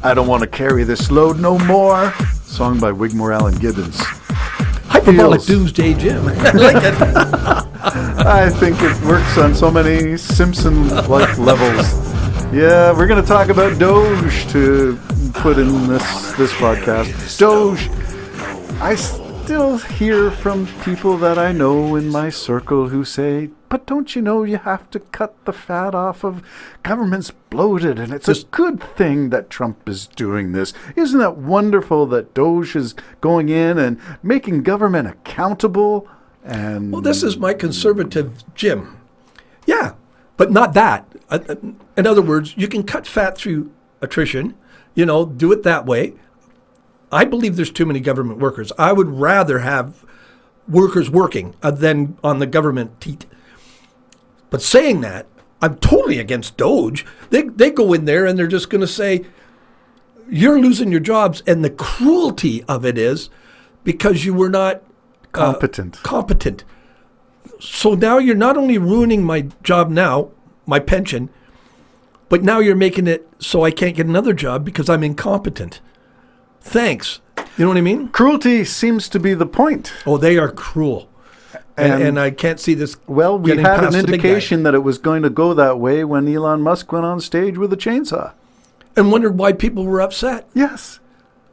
I don't want to carry this load no more. Song by Wigmore Allen Gibbons. Hyperbolic Doomsday Jim. I like it. I think it works on so many Simpson-like levels. Yeah, we're going to talk about DOGE to put in this podcast. DOGE. I still hear from people that I know in my circle who say, but don't you know you have to cut the fat off of government's bloated, and it's a good thing that Trump is doing this. Isn't that wonderful that DOGE is going in and making government accountable? And well, this is my conservative Jim. Yeah, but not that. In other words, you can cut fat through attrition, do it that way. I believe there's too many government workers. I would rather have workers working than on the government teat. But saying that, I'm totally against DOGE. They go in there and they're just going to say, you're losing your jobs. And the cruelty of it is because you were not competent. So now you're not only ruining my job now, my pension, but now you're making it so I can't get another job because I'm incompetent. Thanks. You know what I mean? Cruelty seems to be the point. Oh, they are cruel. And I can't see this. Well, we had an indication that it was going to go that way when Elon Musk went on stage with a chainsaw. And wondered why people were upset. Yes.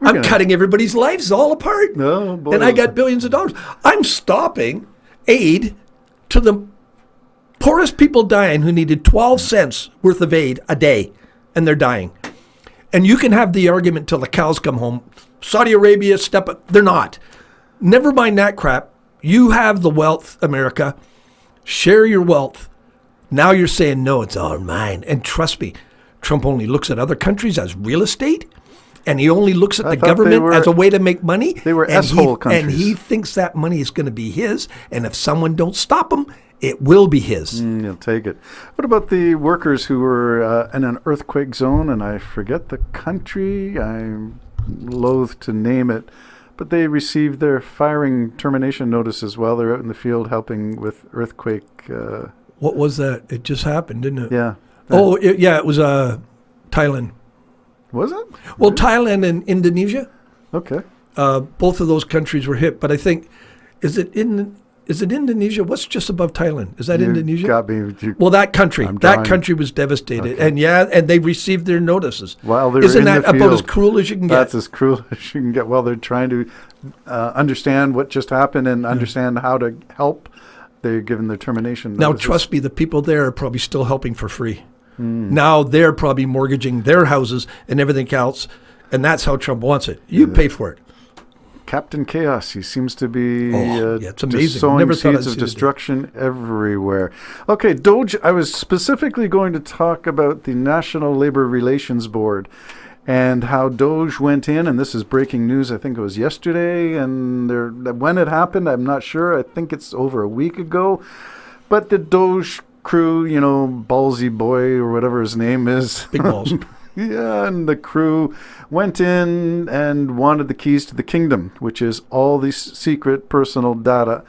I'm cutting everybody's lives all apart. Oh, boy. And I got billions of dollars. I'm stopping aid to the poorest people dying who needed 12 cents worth of aid a day. And they're dying. And you can have the argument till the cows come home. Saudi Arabia, step up. They're not. Never mind that crap. You have the wealth, America. Share your wealth. Now you're saying, no, it's all mine. And trust me, Trump only looks at other countries as real estate. And he only looks at the government as a way to make money. They were S-hole countries. And he thinks that money is going to be his. And if someone don't stop him, it will be his. He'll take it. What about the workers who were in an earthquake zone? And I forget the country. I'm loath to name it. But they received their firing termination notices while they're out in the field helping with earthquake. What was that? It just happened, didn't it? Yeah. It was Thailand. Was it? Well, Thailand and Indonesia. Okay. Both of those countries were hit. But I think, is it Indonesia? What's just above Thailand? Is that Indonesia? Got me. Well, that country was devastated. Okay. And they received their notices. While they're Isn't in that the field, about as cruel as you can get? That's as cruel as you can get. While they're trying to understand what just happened and understand how to help, they're given their termination notices. Now, trust me, the people there are probably still helping for free. Now they're probably mortgaging their houses and everything else, and that's how Trump wants it. You pay for it. Captain Chaos. He seems to be it's amazing. sowing seeds of destruction everywhere. Okay, DOGE, I was specifically going to talk about the National Labor Relations Board and how DOGE went in, and this is breaking news, I think it was yesterday, and when it happened, I'm not sure. I think it's over a week ago. But the DOGE crew, Ballsy Boy or whatever his name is. Big balls. Yeah, and the crew went in and wanted the keys to the kingdom, which is all these secret personal data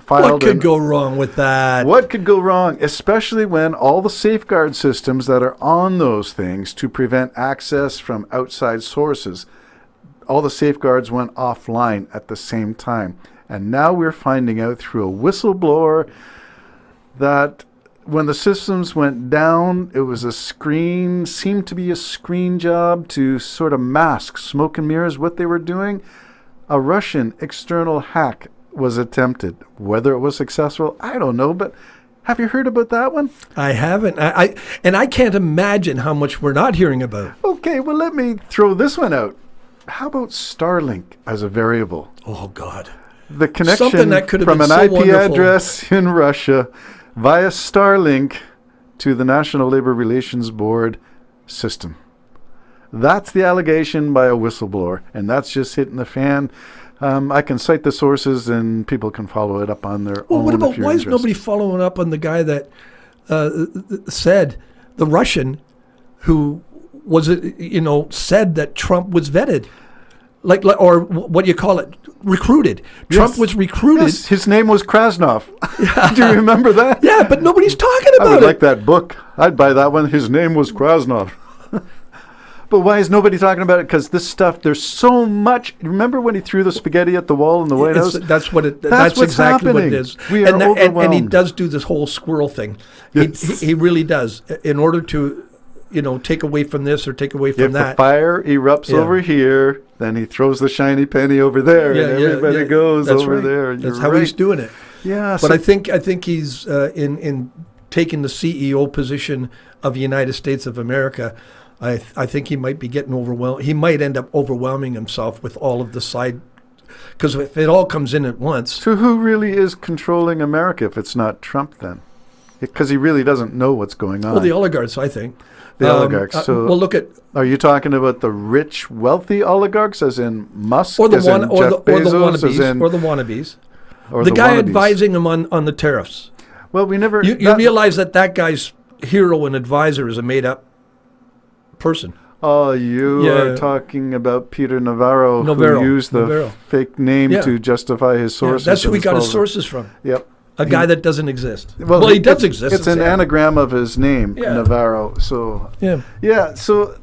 filed. What could go wrong with that? What could go wrong, especially when all the safeguard systems that are on those things to prevent access from outside sources, all the safeguards went offline at the same time. And now we're finding out through a whistleblower that when the systems went down, it was seemed to be a screen job to sort of mask, smoke and mirrors, what they were doing. A Russian external hack was attempted. Whether it was successful, I don't know, but have you heard about that one? I haven't. I can't imagine how much we're not hearing about. Okay, well, let me throw this one out. How about Starlink as a variable? Oh, God. The connection from an IP address in Russia via Starlink to the National Labor Relations Board system. That's the allegation by a whistleblower, and that's just hitting the fan. I can cite the sources, and people can follow it up on their own. What about, why is nobody following up on the guy that said, the Russian who was, said that Trump was vetted? Or what do you call it? Recruited. Yes. Trump was recruited. Yes, his name was Krasnov. Do you remember that? Yeah, but nobody's talking about it. I would like that book. I'd buy that one. His name was Krasnov. But why is nobody talking about it? Because this stuff, there's so much. Remember when he threw the spaghetti at the wall in the White House? That's what's exactly what it happening. is. We are overwhelmed. And he does do this whole squirrel thing. Yes. He really does. In order to, take away from this or take away from If that. the fire erupts over here, then he throws the shiny penny over there, and everybody goes over there. That's how he's doing it. Yeah, but I think he's in taking the CEO position of the United States of America. I think he might be getting overwhelmed. He might end up overwhelming himself with all of the side, because if it all comes in at once. So who really is controlling America if it's not Trump then? Because he really doesn't know what's going on. Well, the oligarchs, I think. The oligarchs. So well, look at. Are you talking about the rich, wealthy oligarchs, as in Musk, or the as in Jeff Bezos, as in, or the wannabes, or the guy wannabes. advising him on the tariffs? Well, we never. You realize that guy's hero and advisor is a made-up person. Oh, you are talking about Peter Navarro, who used the fake name to justify his sources. That's who he got his sources from. Yep. A guy that doesn't exist. Well, he does exist. It's an anagram of his name, Navarro. So so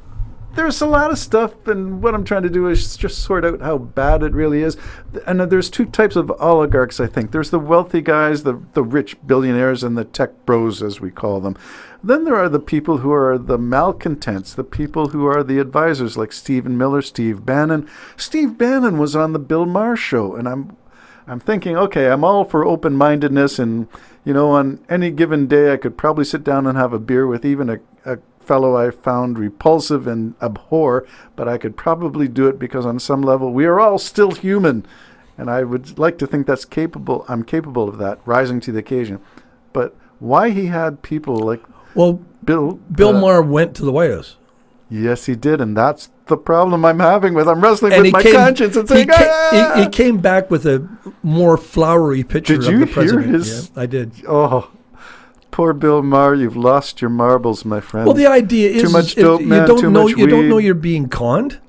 there's a lot of stuff, and what I'm trying to do is just sort out how bad it really is. And there's two types of oligarchs, I think. There's the wealthy guys, the rich billionaires, and the tech bros, as we call them. Then there are the people who are the malcontents, the people who are the advisors, like Stephen Miller, Steve Bannon. Steve Bannon was on the Bill Maher show, and I'm thinking, okay, I'm all for open-mindedness, and, on any given day I could probably sit down and have a beer with even a fellow I found repulsive and abhor, but I could probably do it because on some level we are all still human, and I would like to think I'm capable of that, rising to the occasion. But why he had people like Bill Maher went to the White House. Yes, he did, and that's the problem I'm having with. I'm wrestling with my conscience and saying, he came back with a more flowery picture of the president. Did you hear his? Yeah, I did. Oh, poor Bill Maher, you've lost your marbles, my friend. Well, the idea is too much dope, man, you don't know you're being conned.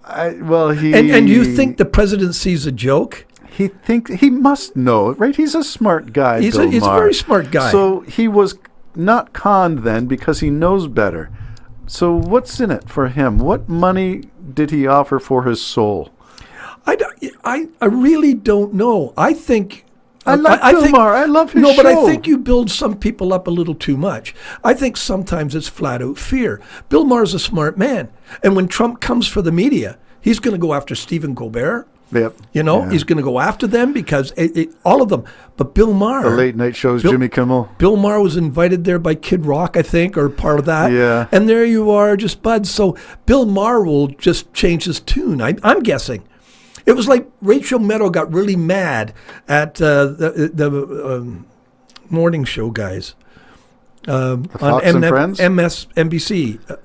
And you think the president sees a joke? He must know, right? He's a smart guy. He's a very smart guy. So he was not conned then because he knows better. So what's in it for him? What money did he offer for his soul? I really don't know. I think I like Bill Maher. I love his show. No, but I think you build some people up a little too much. I think sometimes it's flat out fear. Bill Maher's a smart man. And when Trump comes for the media, he's going to go after Stephen Colbert. Yep. He's going to go after them because all of them. But Bill Maher. The late night shows, Jimmy Kimmel. Bill Maher was invited there by Kid Rock, I think, or part of that. Yeah. And there you are, just buds. So Bill Maher will just change his tune, I'm guessing. It was like Rachel Maddow got really mad at the morning show guys the Fox and Friends? MSNBC.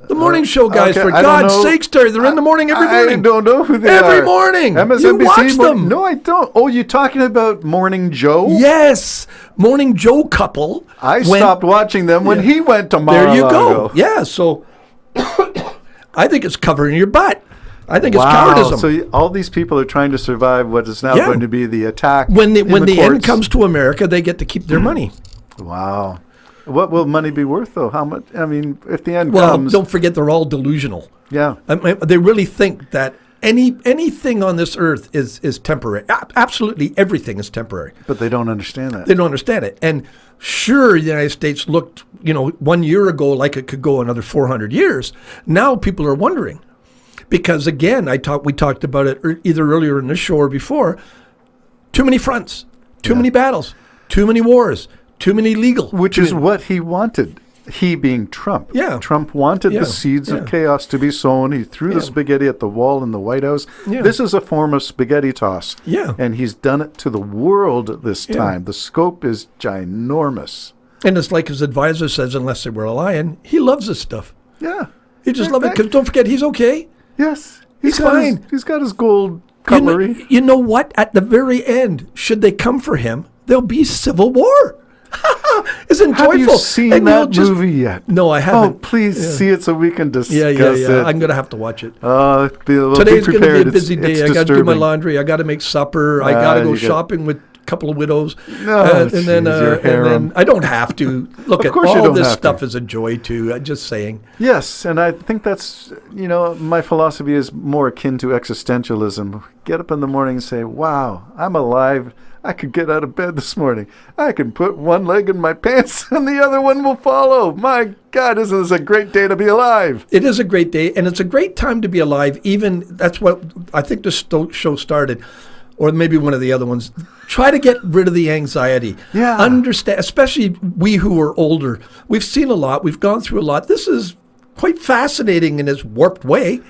The morning show guys, for God's sakes, Terry, they're in the morning every morning. I don't know who they are. Every morning. MSNBC, you watch them. No, I don't. Oh, you're talking about Morning Joe? Yes. Morning Joe couple. I stopped watching them when he went to Mar-a-Lago. There you go. Yeah, so I think it's covering your butt. I think it's cowardice. So all these people are trying to survive what is now going to be the attack. When the end comes to America, they get to keep their money. Wow. What will money be worth, though? How much? I mean, if the end comes... comes... don't forget they're all delusional. Yeah. I mean, they really think that anything on this earth is temporary. Absolutely everything is temporary. But they don't understand that. They don't understand it. And sure, the United States looked, 1 year ago like it could go another 400 years. Now people are wondering. Because, again, we talked about it either earlier in this show or before. Too many fronts. Too many battles. Too many wars. Too many legal. Which is what he wanted, he being Trump. Yeah. Trump wanted the seeds of chaos to be sown. He threw the spaghetti at the wall in the White House. Yeah. This is a form of spaghetti toss. Yeah. And he's done it to the world this time. The scope is ginormous. And it's like his advisor says, unless they were lying, he loves this stuff. Yeah. He just loves it. Because don't forget, he's okay. Yes. He's fine. He's got his gold cutlery. You know what? At the very end, should they come for him, there'll be civil war. Isn't joyful. Have you seen that movie yet? No, I haven't. Oh, please see it so we can discuss it. I'm going to have to watch it. Today's going to be a busy day. I got to do my laundry. I got to make supper. I got to go shopping with couple of widows. No, and then your harem. I don't have to. Look, Of course you all don't this have stuff to. is a joy too. I'm just saying. Yes, and I think that's, my philosophy is more akin to existentialism. Get up in the morning and say, wow, I'm alive. I could get out of bed this morning. I can put one leg in my pants and the other one will follow. My God, isn't this a great day to be alive? It is a great day, and it's a great time to be alive. Even that's what I think this show started, or maybe one of the other ones. Try to get rid of the anxiety. Yeah. Understand, especially we who are older. We've seen a lot. We've gone through a lot. This is quite fascinating in its warped way.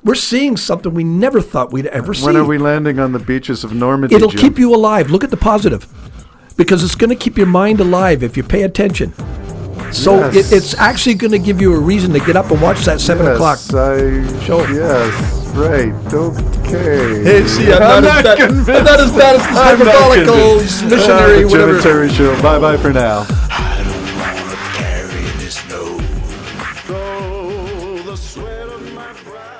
We're seeing something we never thought we'd ever see. When are we landing on the beaches of Normandy, It'll Jim? keep you alive. Look at the positive, because it's going to keep your mind alive if you pay attention. So Yes. it's actually going to give you a reason to get up and watch that 7 o'clock show. Yes, right. Okay. Hey, see, I'm not as convinced. bad as the I'm not hyperbolical convinced. missionary, The Jim and whatever. Terry Show. Bye-bye for now. I don't wanna carry this load. Throw the sweat of my brow.